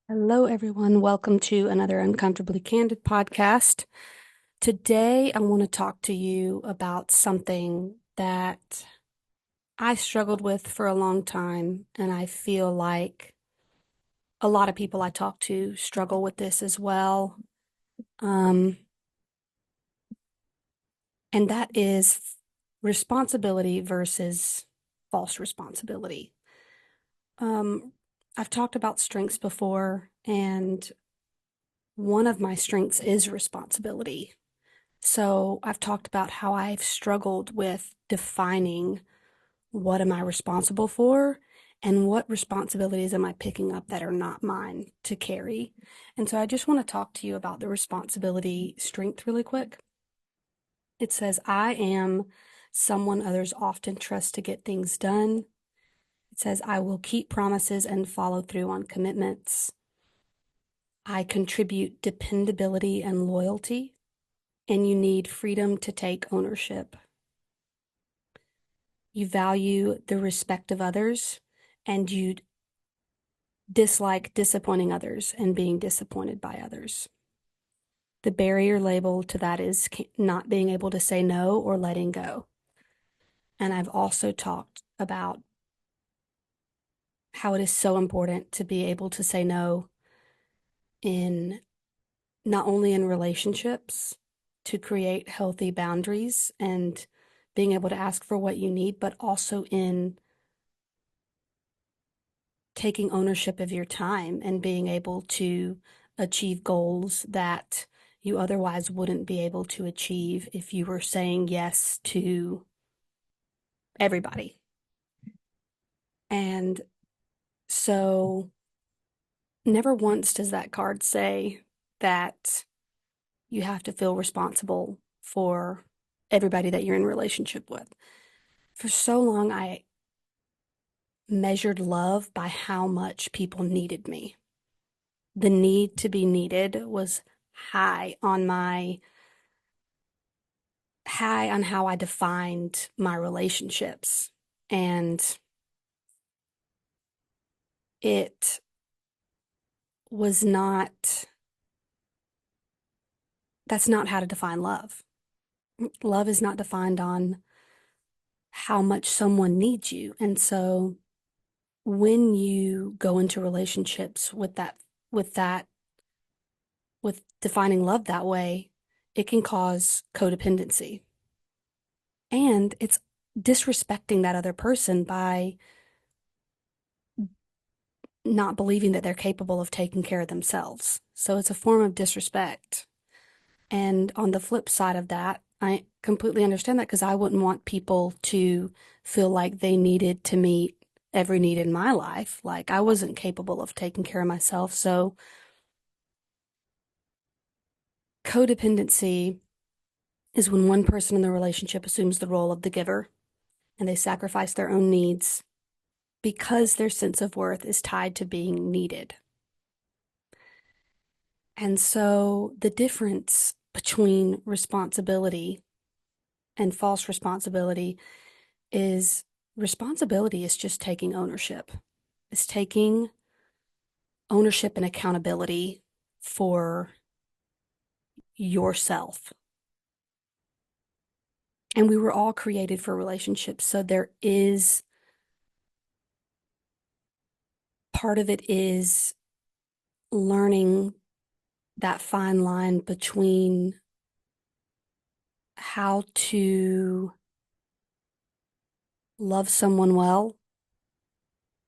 Hello, everyone. Welcome to another Uncomfortably Candid podcast. Today, I want to talk to you about something that I struggled with for a long time, and I feel like a lot of people I talk to struggle with this as well. Um, and that is responsibility versus false responsibility. Um, I've talked about strengths before, and one of my strengths is responsibility. So I've talked about how I've struggled with defining what am I responsible for and what responsibilities am I picking up that are not mine to carry. And so I just want to talk to you about the responsibility strength really quick. It says, I am someone others often trust to get things done. It says, I will keep promises and follow through on commitments. I contribute dependability and loyalty, and you need freedom to take ownership. You value the respect of others, and you dislike disappointing others and being disappointed by others. The barrier label to that is not being able to say no or letting go. And I've also talked about how it is so important to be able to say no in not only in relationships to create healthy boundaries and being able to ask for what you need, but also in taking ownership of your time and being able to achieve goals that you otherwise wouldn't be able to achieve if you were saying yes to everybody. And so never once does that card say that you have to feel responsible for everybody that you're in a relationship with. For so long, I measured love by how much people needed me. The need to be needed was high on how I defined my relationships. And it was not, that's not how to define love. Love is not defined on how much someone needs you. And so when you go into relationships with with defining love that way, it can cause codependency. And it's disrespecting that other person by not believing that they're capable of taking care of themselves. So it's a form of disrespect. And on the flip side of that, I completely understand that because I wouldn't want people to feel like they needed to meet every need in my life. Like I wasn't capable of taking care of myself. So codependency is when one person in the relationship assumes the role of the giver and they sacrifice their own needs because their sense of worth is tied to being needed. And so the difference between responsibility and false responsibility is just taking ownership. It's taking ownership and accountability for yourself. And we were all created for relationships. So there is part of it is learning that fine line between how to love someone well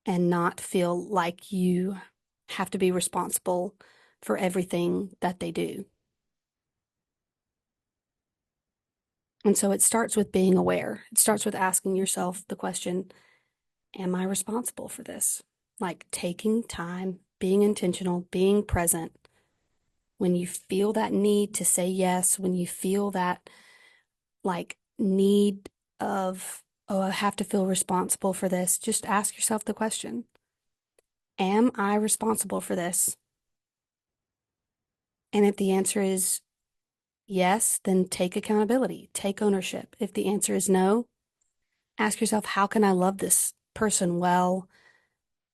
and not feel like you have to be responsible for everything that they do. And so it starts with being aware. It starts with asking yourself the question, am I responsible for this? Like taking time, being intentional, being present. When you feel that need to say yes, when you feel that like need of, oh, I have to feel responsible for this, just ask yourself the question, am I responsible for this? And if the answer is yes, then take accountability, take ownership. If the answer is no, ask yourself, how can I love this person well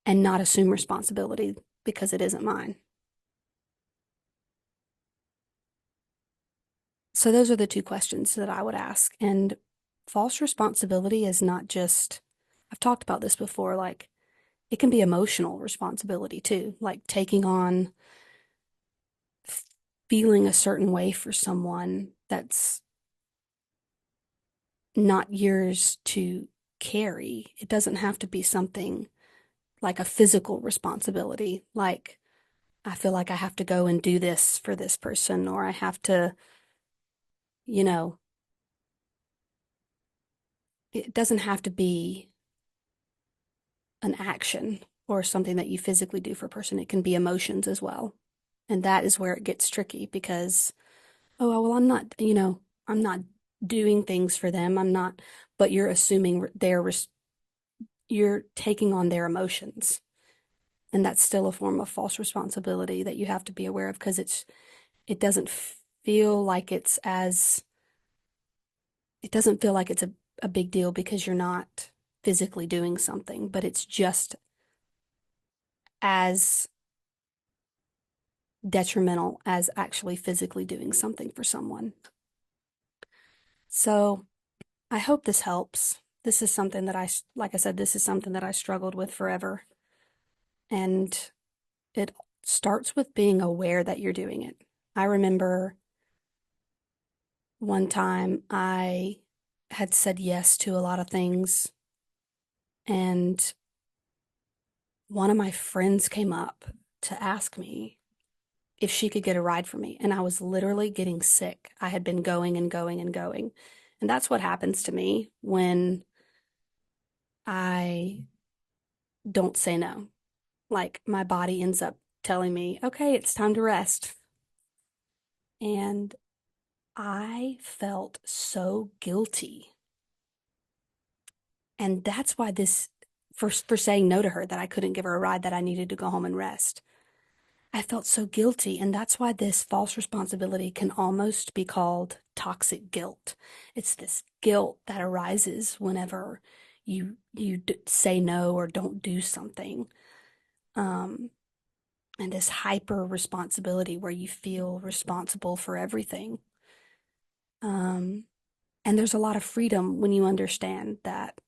and not assume responsibility because it isn't mine. So those are the two questions that I would ask. And false responsibility is not just, I've talked about this before, like it can be emotional responsibility too, like taking on feeling a certain way for someone that's not yours to carry. It doesn't have to be something like a physical responsibility, like I feel like I have to go and do this for this person, or I have to, you know, it doesn't have to be an action or something that you physically do for a person. It can be emotions as well. And that is where it gets tricky because, oh, well, I'm not, I'm not doing things for them. I'm not, but you're assuming you're taking on their emotions. And that's still a form of false responsibility that you have to be aware of because it doesn't feel like it doesn't feel like it's a big deal because you're not physically doing something, but it's just as detrimental as actually physically doing something for someone. So I hope this helps. This is something that like I said, this is something that I struggled with forever. And it starts with being aware that you're doing it. I remember one time I had said yes to a lot of things, and one of my friends came up to ask me if she could get a ride for me. And I was literally getting sick. I had been going and going and going. And that's what happens to me when I don't say no. Like my body ends up telling me, okay, it's time to rest. And I felt so guilty. And that's why for saying no to her, that I couldn't give her a ride, that I needed to go home and rest. I felt so guilty. And that's why this false responsibility can almost be called toxic guilt. It's this guilt that arises whenever you say no or don't do something. Um, and this hyper responsibility where you feel responsible for everything. Um, and there's a lot of freedom when you understand that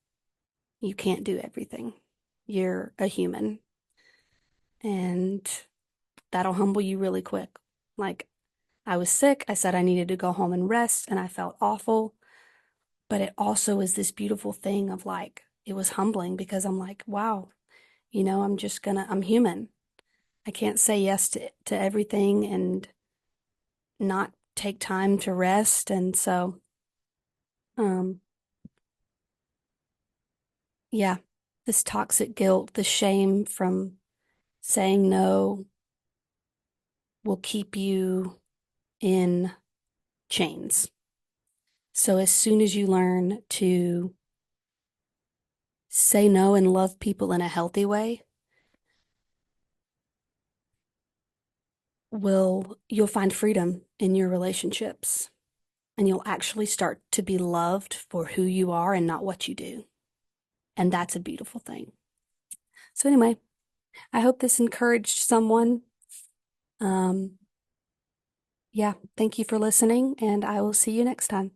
you can't do everything. You're a human, and that'll humble you really quick. Like, I was sick, I said I needed to go home and rest, and I felt awful. But it also is this beautiful thing of like, it was humbling because I'm like, wow, I'm human. I can't say yes to everything and not take time to rest. And so, um, yeah, this toxic guilt, the shame from saying no will keep you in chains. So as soon as you learn to say no and love people in a healthy way, you'll find freedom in your relationships, and you'll actually start to be loved for who you are and not what you do. And that's a beautiful thing. So anyway, I hope this encouraged someone. Um, yeah, thank you for listening, and I will see you next time.